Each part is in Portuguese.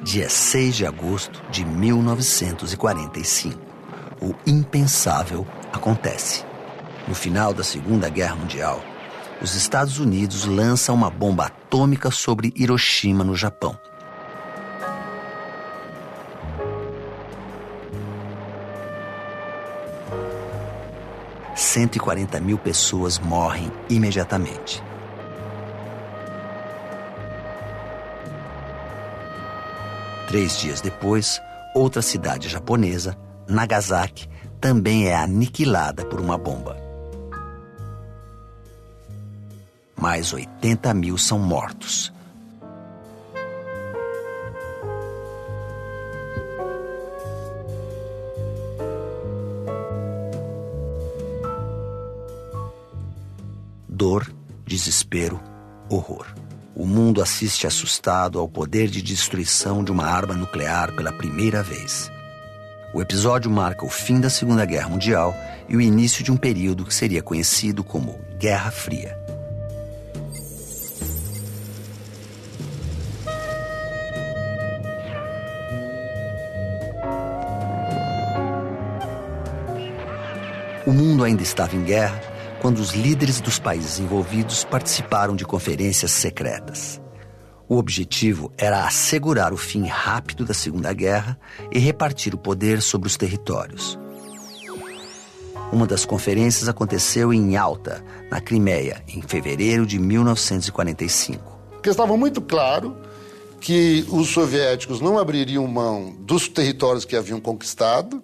Dia 6 de agosto de 1945. O impensável acontece. No final da Segunda Guerra Mundial, os Estados Unidos lançam uma bomba atômica sobre Hiroshima, no Japão. – 140 mil pessoas morrem imediatamente. Três dias depois, outra cidade japonesa, Nagasaki, também é aniquilada por uma bomba. Mais 80 mil são mortos. Dor, desespero, horror. O mundo assiste assustado ao poder de destruição de uma arma nuclear pela primeira vez. O episódio marca o fim da Segunda Guerra Mundial e o início de um período que seria conhecido como Guerra Fria. O mundo ainda estava em guerra quando os líderes dos países envolvidos participaram de conferências secretas. O objetivo era assegurar o fim rápido da Segunda Guerra e repartir o poder sobre os territórios. Uma das conferências aconteceu em Yalta, na Crimeia, em fevereiro de 1945. Porque estava muito claro que os soviéticos não abririam mão dos territórios que haviam conquistado,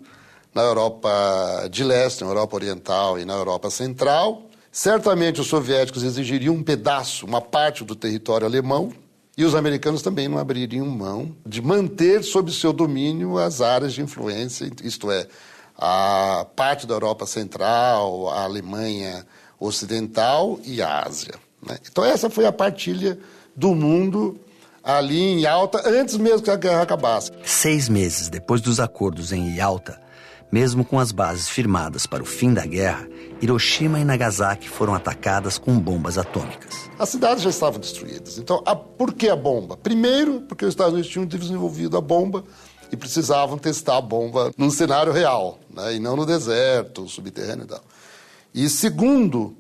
na Europa de Leste, na Europa Oriental e na Europa Central. Certamente os soviéticos exigiriam um pedaço, uma parte do território alemão, e os americanos também não abririam mão de manter sob seu domínio as áreas de influência, isto é, a parte da Europa Central, a Alemanha Ocidental e a Ásia, né? Então essa foi a partilha do mundo ali em Yalta, antes mesmo que a guerra acabasse. 6 meses depois dos acordos em Yalta, mesmo com as bases firmadas para o fim da guerra, Hiroshima e Nagasaki foram atacadas com bombas atômicas. As cidades já estavam destruídas. Então, por que a bomba? Primeiro, porque os Estados Unidos tinham desenvolvido a bomba e precisavam testar a bomba num cenário real, né? E não no deserto, subterrâneo e tal. E segundo,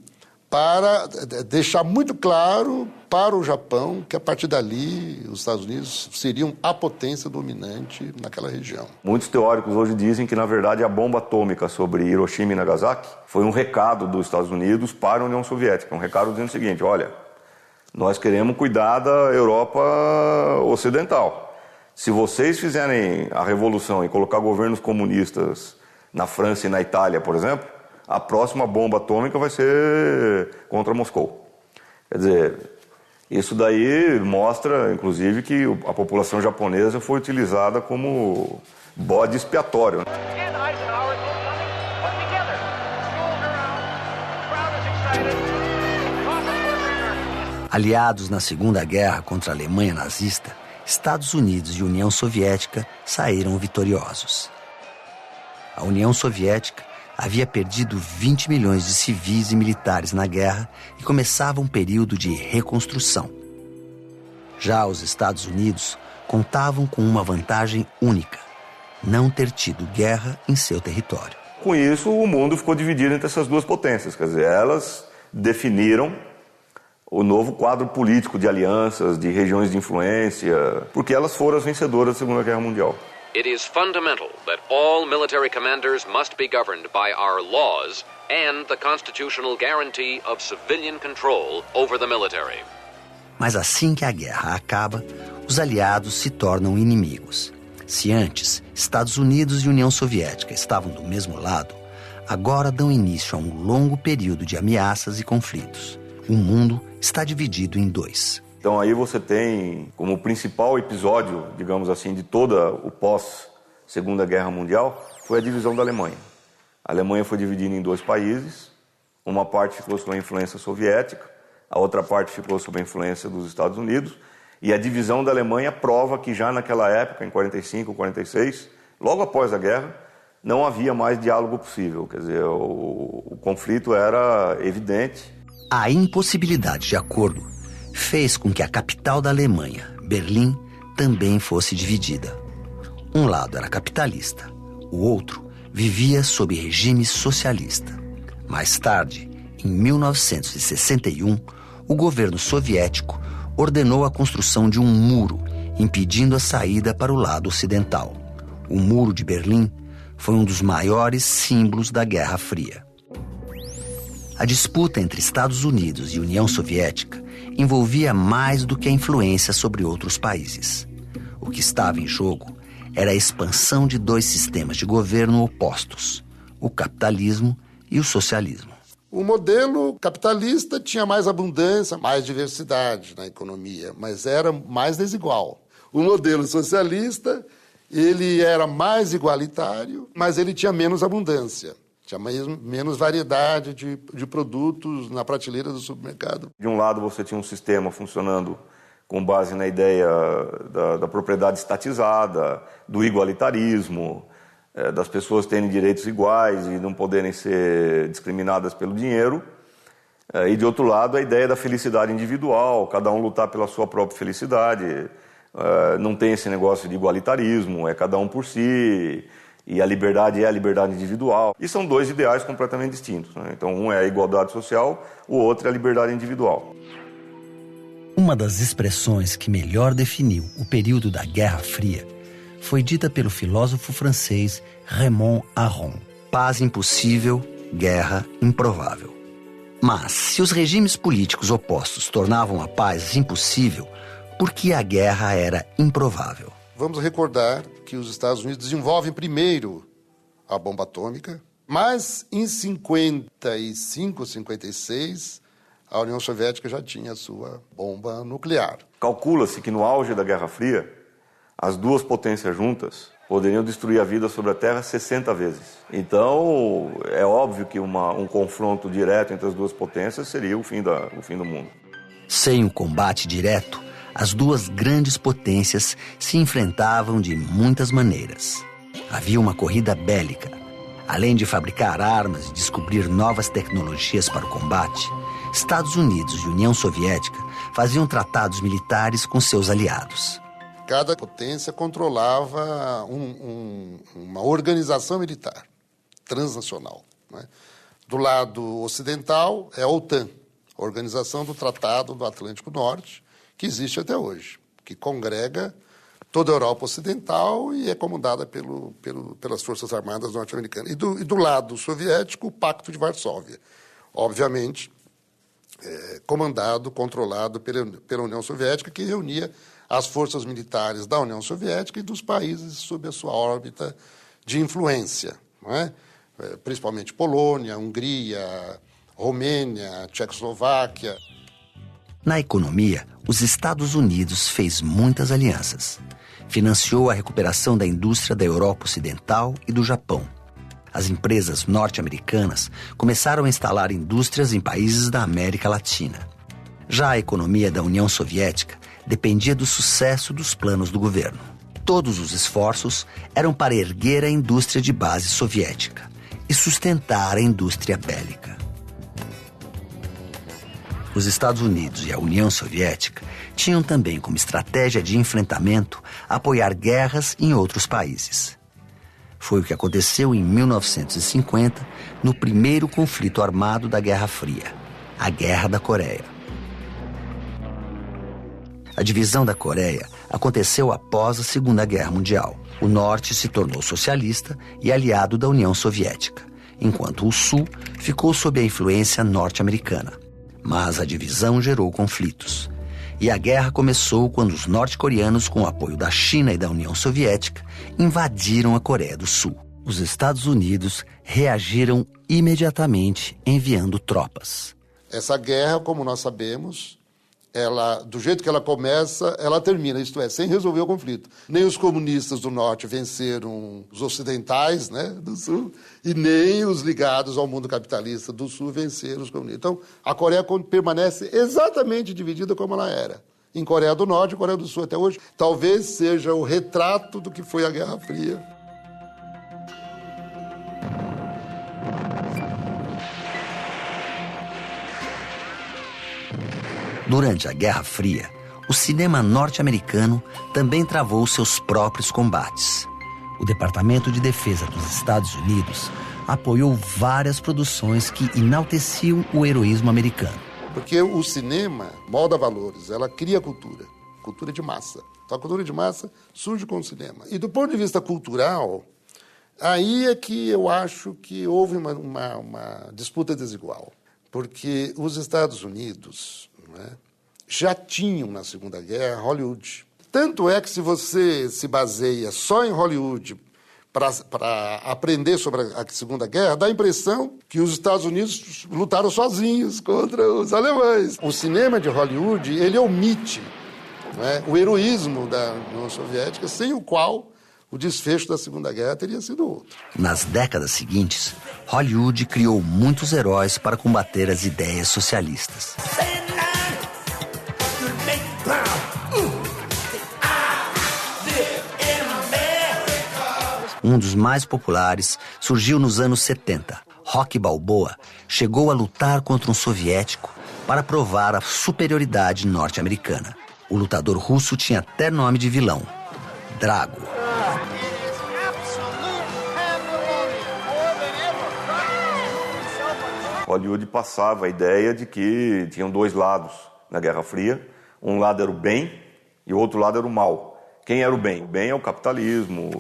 para deixar muito claro para o Japão que a partir dali os Estados Unidos seriam a potência dominante naquela região. Muitos teóricos hoje dizem que, na verdade, a bomba atômica sobre Hiroshima e Nagasaki foi um recado dos Estados Unidos para a União Soviética. Um recado dizendo o seguinte: olha, nós queremos cuidar da Europa Ocidental. Se vocês fizerem a revolução e colocar governos comunistas na França e na Itália, por exemplo, a próxima bomba atômica vai ser contra Moscou. Quer dizer, isso daí mostra, inclusive, que a população japonesa foi utilizada como bode expiatório. Aliados na Segunda Guerra contra a Alemanha nazista, Estados Unidos e União Soviética saíram vitoriosos. A União Soviética havia perdido 20 milhões de civis e militares na guerra e começava um período de reconstrução. Já os Estados Unidos contavam com uma vantagem única: não ter tido guerra em seu território. Com isso, o mundo ficou dividido entre essas duas potências. Quer dizer, elas definiram o novo quadro político de alianças, de regiões de influência, porque elas foram as vencedoras da Segunda Guerra Mundial. It is fundamental that all military commanders must be governed by our laws and the constitutional guarantee of civilian control over the military. Mas assim que a guerra acaba, os aliados se tornam inimigos. Se antes Estados Unidos e União Soviética estavam do mesmo lado, agora dão início a um longo período de ameaças e conflitos. O mundo está dividido em dois. Então aí você tem como principal episódio, digamos assim, de toda o pós-Segunda Guerra Mundial, foi a divisão da Alemanha. A Alemanha foi dividida em 2 países, uma parte ficou sob a influência soviética, a outra parte ficou sob a influência dos Estados Unidos, e a divisão da Alemanha prova que já naquela época, em 45, 46, logo após a guerra, não havia mais diálogo possível, quer dizer, o conflito era evidente. A impossibilidade de acordo fez com que a capital da Alemanha, Berlim, também fosse dividida. Um lado era capitalista, o outro vivia sob regime socialista. Mais tarde, em 1961, o governo soviético ordenou a construção de um muro, impedindo a saída para o lado ocidental. O Muro de Berlim foi um dos maiores símbolos da Guerra Fria. A disputa entre Estados Unidos e União Soviética envolvia mais do que a influência sobre outros países. O que estava em jogo era a expansão de dois sistemas de governo opostos, o capitalismo e o socialismo. O modelo capitalista tinha mais abundância, mais diversidade na economia, mas era mais desigual. O modelo socialista, ele era mais igualitário, mas ele tinha menos abundância. Tinha menos variedade de produtos na prateleira do supermercado. De um lado, você tinha um sistema funcionando com base na ideia da propriedade estatizada, do igualitarismo, das pessoas terem direitos iguais e não poderem ser discriminadas pelo dinheiro. E, de outro lado, a ideia da felicidade individual, cada um lutar pela sua própria felicidade. Não tem esse negócio de igualitarismo, é cada um por si, e a liberdade é a liberdade individual. E são dois ideais completamente distintos, né? Então, um é a igualdade social, o outro é a liberdade individual. Uma das expressões que melhor definiu o período da Guerra Fria foi dita pelo filósofo francês Raymond Aron: paz impossível, guerra improvável. Mas, se os regimes políticos opostos tornavam a paz impossível, por que a guerra era improvável? Vamos recordar que os Estados Unidos desenvolvem primeiro a bomba atômica, mas em 55, 56, a União Soviética já tinha a sua bomba nuclear. Calcula-se que no auge da Guerra Fria, as duas potências juntas poderiam destruir a vida sobre a Terra 60 vezes. Então, é óbvio que um confronto direto entre as duas potências seria o fim do mundo. Sem o combate direto, as duas grandes potências se enfrentavam de muitas maneiras. Havia uma corrida bélica. Além de fabricar armas e descobrir novas tecnologias para o combate, Estados Unidos e União Soviética faziam tratados militares com seus aliados. Cada potência controlava uma organização militar transnacional, né? Do lado ocidental é a OTAN, a Organização do Tratado do Atlântico Norte, que existe até hoje, que congrega toda a Europa Ocidental e é comandada pelas Forças Armadas norte-americanas. E do lado soviético, o Pacto de Varsóvia, obviamente, comandado, controlado pela União Soviética, que reunia as forças militares da União Soviética e dos países sob a sua órbita de influência, não é? Principalmente Polônia, Hungria, Romênia, Tchecoslováquia. Na economia, os Estados Unidos fez muitas alianças. Financiou a recuperação da indústria da Europa Ocidental e do Japão. As empresas norte-americanas começaram a instalar indústrias em países da América Latina. Já a economia da União Soviética dependia do sucesso dos planos do governo. Todos os esforços eram para erguer a indústria de base soviética e sustentar a indústria bélica. Os Estados Unidos e a União Soviética tinham também como estratégia de enfrentamento apoiar guerras em outros países. Foi o que aconteceu em 1950, no primeiro conflito armado da Guerra Fria, a Guerra da Coreia. A divisão da Coreia aconteceu após a Segunda Guerra Mundial. O Norte se tornou socialista e aliado da União Soviética, enquanto o Sul ficou sob a influência norte-americana. Mas a divisão gerou conflitos. E a guerra começou quando os norte-coreanos, com o apoio da China e da União Soviética, invadiram a Coreia do Sul. Os Estados Unidos reagiram imediatamente enviando tropas. Essa guerra, como nós sabemos, do jeito que ela começa, ela termina, isto é, sem resolver o conflito. Nem os comunistas do Norte venceram os ocidentais, né, do Sul, e nem os ligados ao mundo capitalista do Sul venceram os comunistas. Então, a Coreia permanece exatamente dividida como ela era. Em Coreia do Norte e Coreia do Sul até hoje. Talvez seja o retrato do que foi a Guerra Fria. Durante a Guerra Fria, o cinema norte-americano também travou seus próprios combates. O Departamento de Defesa dos Estados Unidos apoiou várias produções que enalteciam o heroísmo americano. Porque o cinema molda valores, ela cria cultura de massa. Então a cultura de massa surge com o cinema. E do ponto de vista cultural, aí é que eu acho que houve uma disputa desigual. Porque os Estados Unidos, né, já tinham na Segunda Guerra Hollywood. Tanto é que se você se baseia só em Hollywood para aprender sobre a Segunda Guerra, dá a impressão que os Estados Unidos lutaram sozinhos contra os alemães. O cinema de Hollywood, ele omite, né, o heroísmo da União Soviética, sem o qual o desfecho da Segunda Guerra teria sido outro. Nas décadas seguintes, Hollywood criou muitos heróis para combater as ideias socialistas. Um dos mais populares surgiu nos anos 70. Rocky Balboa chegou a lutar contra um soviético para provar a superioridade norte-americana. O lutador russo tinha até nome de vilão, Drago. Hollywood passava a ideia de que tinham dois lados na Guerra Fria. Um lado era o bem e o outro lado era o mal. Quem era o bem? O bem é o capitalismo,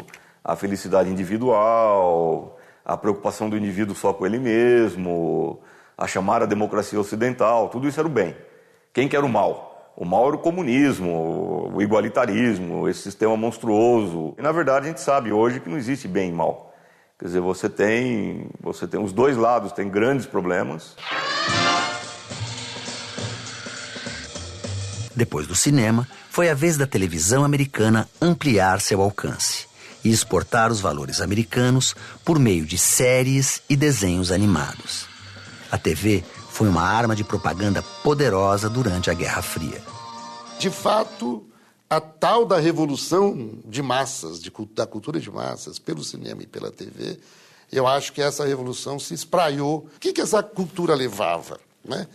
a felicidade individual, a preocupação do indivíduo só com ele mesmo, a chamada democracia ocidental, tudo isso era o bem. Quem que era o mal? O mal era o comunismo, o igualitarismo, esse sistema monstruoso. E, na verdade, a gente sabe hoje que não existe bem e mal. Quer dizer, você tem os dois lados, tem grandes problemas. Depois do cinema, foi a vez da televisão americana ampliar seu alcance e exportar os valores americanos por meio de séries e desenhos animados. A TV foi uma arma de propaganda poderosa durante a Guerra Fria. De fato, a tal da revolução de massas, da cultura de massas, pelo cinema e pela TV, eu acho que essa revolução se espraiou. O que essa cultura levava, né?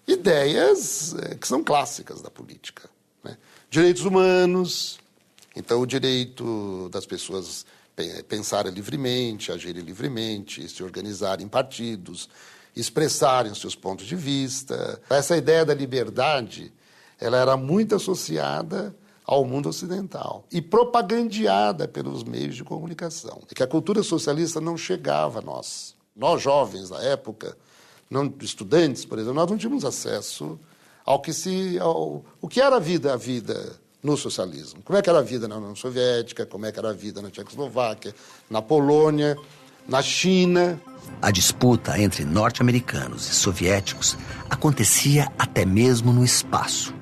Ideias que são clássicas da política, né? Direitos humanos, então o direito das pessoas pensarem livremente, agirem livremente, se organizarem em partidos, expressarem os seus pontos de vista. Essa ideia da liberdade, ela era muito associada ao mundo ocidental e propagandeada pelos meios de comunicação. E que a cultura socialista não chegava a nós. Nós, jovens da época, estudantes, por exemplo, nós não tínhamos acesso ao que era a vida no socialismo. Como é que era a vida na União Soviética, como é que era a vida na Tchecoslováquia, na Polônia, na China. A disputa entre norte-americanos e soviéticos acontecia até mesmo no espaço.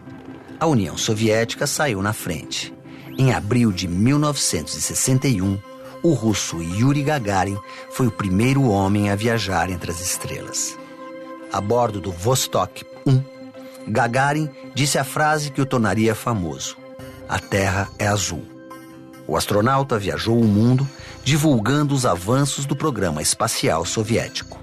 A União Soviética saiu na frente. Em abril de 1961, o russo Yuri Gagarin foi o primeiro homem a viajar entre as estrelas. A bordo do Vostok 1, Gagarin disse a frase que o tornaria famoso: "A Terra é azul". O astronauta viajou o mundo divulgando os avanços do programa espacial soviético.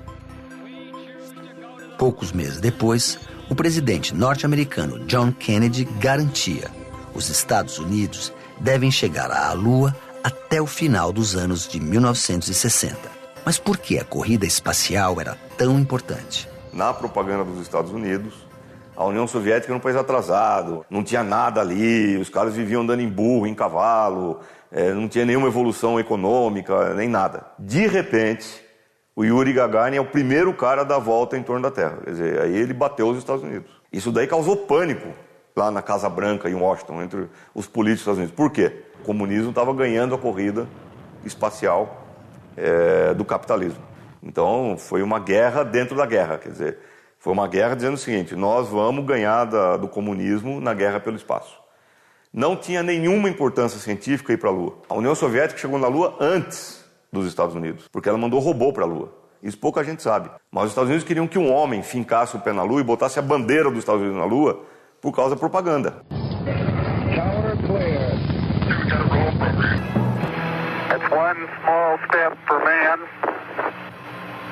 Poucos meses depois, o presidente norte-americano John Kennedy garantia: os Estados Unidos devem chegar à Lua até o final dos anos de 1960. Mas por que a corrida espacial era tão importante? Na propaganda dos Estados Unidos, a União Soviética era um país atrasado, não tinha nada ali, os caras viviam andando em burro, em cavalo, não tinha nenhuma evolução econômica, nem nada. De repente, o Yuri Gagarin é o primeiro cara a dar a volta em torno da Terra. Quer dizer, aí ele bateu os Estados Unidos. Isso daí causou pânico lá na Casa Branca, em Washington, entre os políticos dos Estados Unidos. Por quê? O comunismo estava ganhando a corrida espacial do capitalismo. Então, foi uma guerra dentro da guerra. Quer dizer, foi uma guerra dizendo o seguinte: nós vamos ganhar do comunismo na guerra pelo espaço. Não tinha nenhuma importância científica ir para a Lua. A União Soviética chegou na Lua antes dos Estados Unidos, porque ela mandou robô para a Lua. Isso pouca gente sabe. Mas os Estados Unidos queriam que um homem fincasse o pé na Lua e botasse a bandeira dos Estados Unidos na Lua por causa da propaganda. It's one small step for man,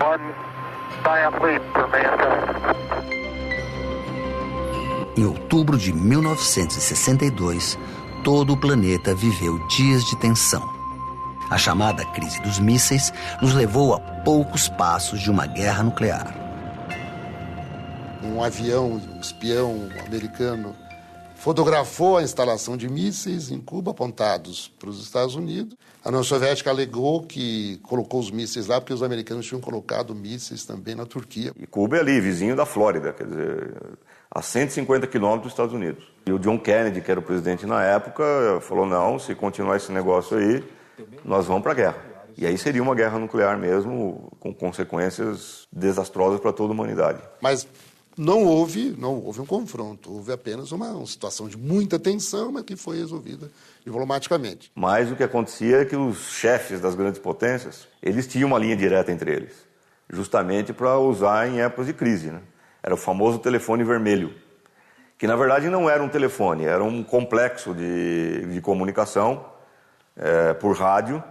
one giant leap for mankind. Em outubro outubro de 1962, todo o planeta viveu dias de tensão. A chamada crise dos mísseis nos levou a poucos passos de uma guerra nuclear. Um avião, um espião americano, fotografou a instalação de mísseis em Cuba apontados para os Estados Unidos. A União Soviética alegou que colocou os mísseis lá porque os americanos tinham colocado mísseis também na Turquia. E Cuba é ali, vizinho da Flórida, quer dizer, a 150 quilômetros dos Estados Unidos. E o John Kennedy, que era o presidente na época, falou, não, se continuar esse negócio aí, nós vamos para a guerra. E aí seria uma guerra nuclear mesmo, com consequências desastrosas para toda a humanidade. Mas não houve um confronto, houve apenas uma situação de muita tensão, mas que foi resolvida diplomaticamente. Mas o que acontecia é que os chefes das grandes potências, eles tinham uma linha direta entre eles, justamente para usar em épocas de crise, né? Era o famoso telefone vermelho, que na verdade não era um telefone, era um complexo de comunicação por rádio,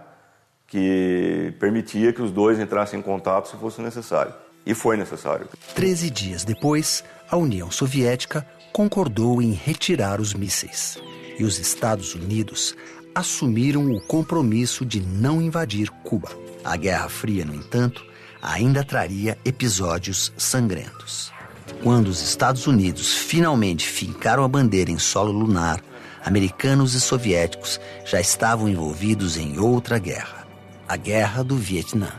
que permitia que os dois entrassem em contato se fosse necessário. E foi necessário. 13 dias depois, a União Soviética concordou em retirar os mísseis. E os Estados Unidos assumiram o compromisso de não invadir Cuba. A Guerra Fria, no entanto, ainda traria episódios sangrentos. Quando os Estados Unidos finalmente fincaram a bandeira em solo lunar, americanos e soviéticos já estavam envolvidos em outra guerra, a Guerra do Vietnã.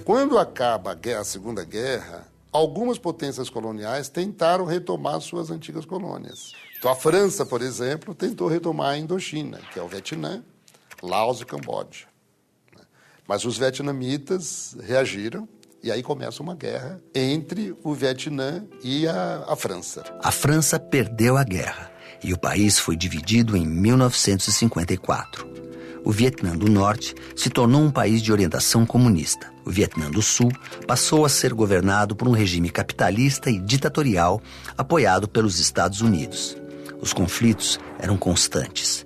Quando acaba a Segunda Guerra, algumas potências coloniais tentaram retomar suas antigas colônias. Então, a França, por exemplo, tentou retomar a Indochina, que é o Vietnã, Laos e Camboja. Mas os vietnamitas reagiram e aí começa uma guerra entre o Vietnã e a França. A França perdeu a guerra e o país foi dividido em 1954. O Vietnã do Norte se tornou um país de orientação comunista. O Vietnã do Sul passou a ser governado por um regime capitalista e ditatorial apoiado pelos Estados Unidos. Os conflitos eram constantes.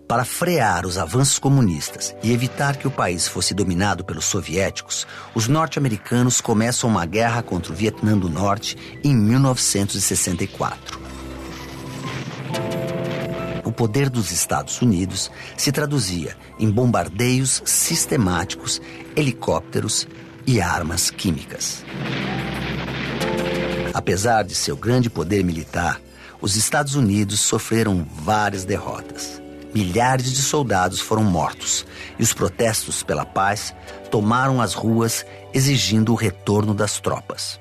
Para frear os avanços comunistas e evitar que o país fosse dominado pelos soviéticos, os norte-americanos começam uma guerra contra o Vietnã do Norte em 1964. O poder dos Estados Unidos se traduzia em bombardeios sistemáticos, helicópteros e armas químicas. Apesar de seu grande poder militar, os Estados Unidos sofreram várias derrotas. Milhares de soldados foram mortos e os protestos pela paz tomaram as ruas exigindo o retorno das tropas.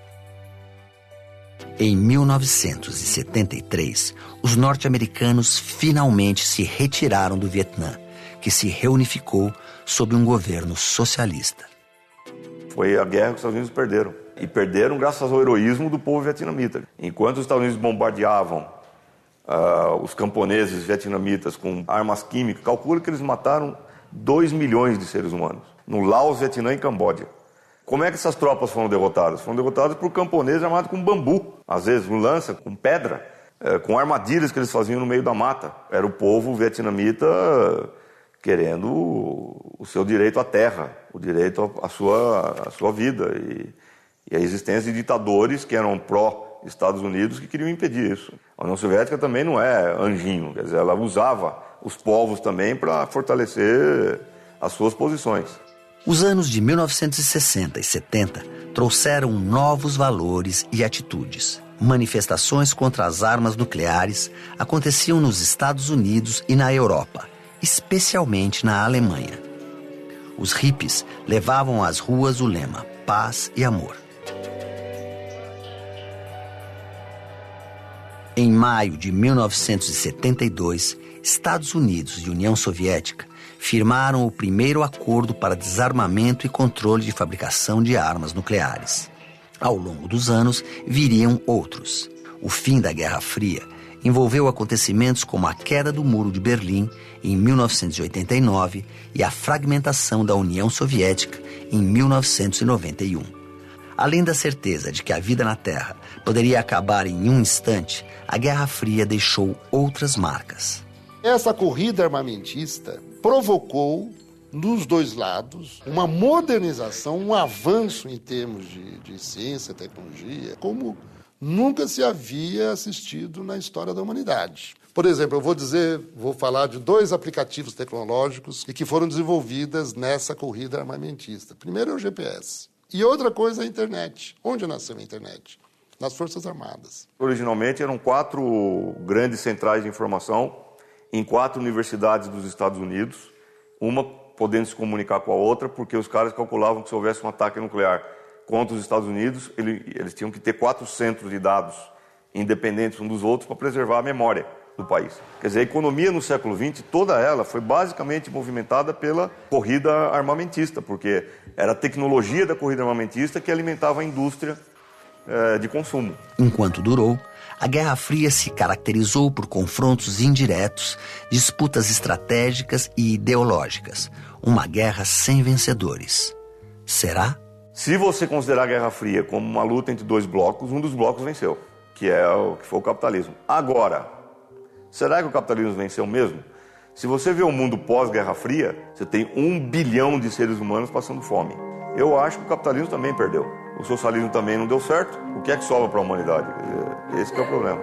Em 1973, os norte-americanos finalmente se retiraram do Vietnã, que se reunificou sob um governo socialista. Foi a guerra que os Estados Unidos perderam. E perderam graças ao heroísmo do povo vietnamita. Enquanto os Estados Unidos bombardeavam os camponeses vietnamitas com armas químicas, calcula que eles mataram 2 milhões de seres humanos. No Laos, Vietnã e Camboja. Como é que essas tropas foram derrotadas? Foram derrotadas por camponeses armados com bambu, às vezes com lança, com pedra, com armadilhas que eles faziam no meio da mata. Era o povo vietnamita querendo o seu direito à terra, o direito à sua vida e a existência de ditadores que eram pró-Estados Unidos que queriam impedir isso. A União Soviética também não é anjinho, quer dizer, ela usava os povos também para fortalecer as suas posições. Os anos de 1960 e 70 trouxeram novos valores e atitudes. Manifestações contra as armas nucleares aconteciam nos Estados Unidos e na Europa, especialmente na Alemanha. Os hippies levavam às ruas o lema paz e amor. Em maio de 1972, Estados Unidos e União Soviética firmaram o primeiro acordo para desarmamento e controle de fabricação de armas nucleares. Ao longo dos anos, viriam outros. O fim da Guerra Fria envolveu acontecimentos como a queda do Muro de Berlim, em 1989, e a fragmentação da União Soviética, em 1991. Além da certeza de que a vida na Terra poderia acabar em um instante, a Guerra Fria deixou outras marcas. Essa corrida armamentista provocou, nos dois lados, uma modernização, um avanço em termos de ciência e tecnologia, como nunca se havia assistido na história da humanidade. Por exemplo, vou falar de 2 aplicativos tecnológicos que foram desenvolvidos nessa corrida armamentista. Primeiro é o GPS. E outra coisa é a internet. Onde nasceu a internet? Nas Forças Armadas. Originalmente eram 4 grandes centrais de informação em 4 universidades dos Estados Unidos, uma podendo se comunicar com a outra, porque os caras calculavam que se houvesse um ataque nuclear contra os Estados Unidos, eles tinham que ter 4 centros de dados independentes uns dos outros para preservar a memória do país. Quer dizer, a economia no século XX, toda ela foi basicamente movimentada pela corrida armamentista, porque era a tecnologia da corrida armamentista que alimentava a indústria de consumo. Enquanto durou, a Guerra Fria se caracterizou por confrontos indiretos, disputas estratégicas e ideológicas. Uma guerra sem vencedores. Será? Se você considerar a Guerra Fria como uma luta entre 2 blocos, um dos blocos venceu, que foi o capitalismo. Agora, será que o capitalismo venceu mesmo? Se você vê o mundo pós-Guerra Fria, você tem 1 bilhão de seres humanos passando fome. Eu acho que o capitalismo também perdeu. O socialismo também não deu certo. O que é que sobra para a humanidade? Esse que é o problema.